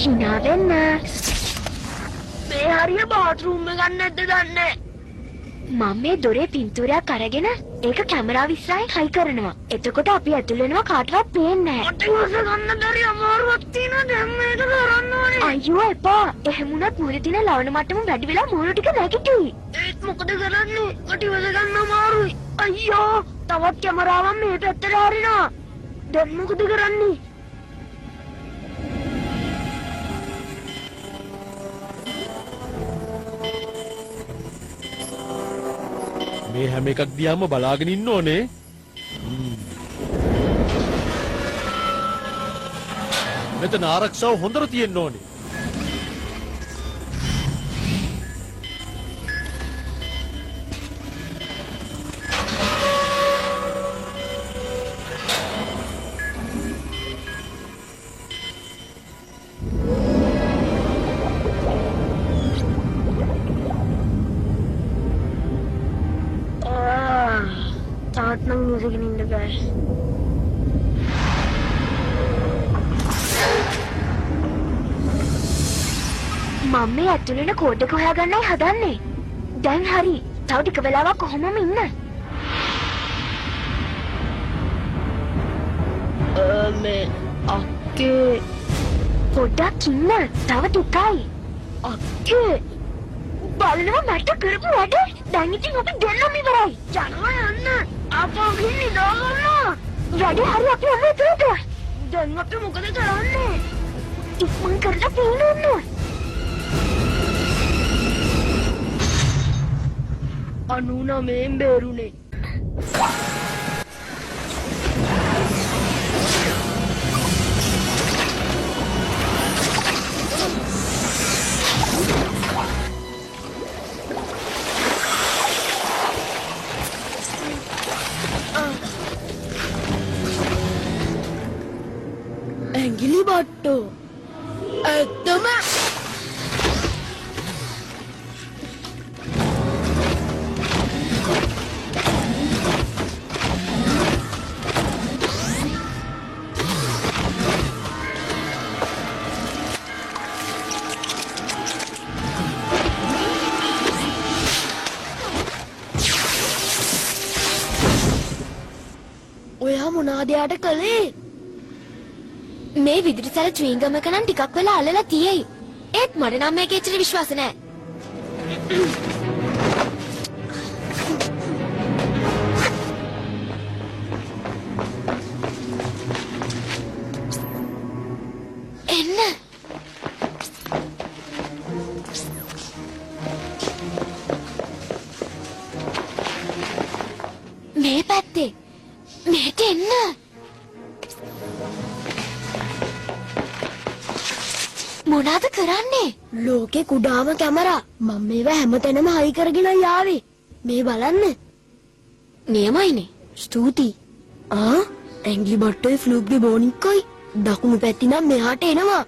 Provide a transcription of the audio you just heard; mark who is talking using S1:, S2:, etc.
S1: hina wenna. Me hariya bathroom එක ගන්න නැද්ද දන්නේ. මම මේ දොරේ පින්තූරයක් අරගෙන ඒක කැමරාව ඉස්සරහින් හයි කරනවා. එතකොට අපි ඇතුල් වෙනවා කාටවත් පේන්නේ නැහැ. මට ඉවස ගන්න බැරි අමාරුවක් තියෙනවා දැන් මේක කරන්න ඕනේ. අයියෝ එපා. එහෙම වුණත් මුහුදේ තියෙන ලවණ මට්ටම වැඩි වෙලා මුහුණ ටික නැගිටුයි. ඒත් මොකද කරන්නේ? මට ඉවස ගන්න අමාරුයි. අයියෝ තවත් කැමරාවක් මේ පැත්තට හරිනවා. දැන් මොකද කරන්නේ?
S2: මේ හැම එකක් දිහාම බලාගෙන ඉන්න ඕනේ. මෙතන ආරක්ෂාව හොඳට තියෙන්න ඕනේ.
S3: Tatnang music in the guy.
S1: මම ඇතුළේන කෝඩ් එක හොයාගන්නයි හදන්නේ. දැන් හරි. තව ටික වෙලාවක් කොහොමම ඉන්න.
S3: මේ අක්කේ
S1: පොඩ්ඩක් ඉන්න. තව ටිකයි.
S3: අක්කේ
S1: බලනවා මට කරපු වැඩ. දැන් ඉතින් අපි දෙන්නම ඉවරයි.
S3: යනවා යන්න. අපෝ ගිනි දාගන්න.
S1: වැඩි හරි අපි ඔන්න එතනට.
S3: දැන් අපි මොකද කරන්නේ?
S1: ඉක්මන් කරලා පේන්න.
S3: අනුනා මේන් බේරුනේ. ඇඟිලි බට්ටෝ ඇත්තම ඔයා මොනාද යාට කළේ?
S1: මේ විදුලිසැල ච්විංගම් එක නම් ටිකක් වෙලා අල්ලලා තියෙයි. ඒත් මට නම් මේකේ ඇත්තට විශ්වාස නැහැ. එන්න. මේ පැත්තේ. මෙහෙට එන්න. මොනාද කරන්නේ?
S3: ලෝකේ කුඩාම කැමරා. මම මේවා හැමතැනම හයි කරගෙන යාවේ. මේ බලන්න.
S1: නියමයිනේ.
S3: ස්තුතියි. ඇඟිලි බට්ටෝයි ෆ්ලූප්ගේ බෝනික්කයි දකුණු පැත්තේ නම් මෙහාට එනවා.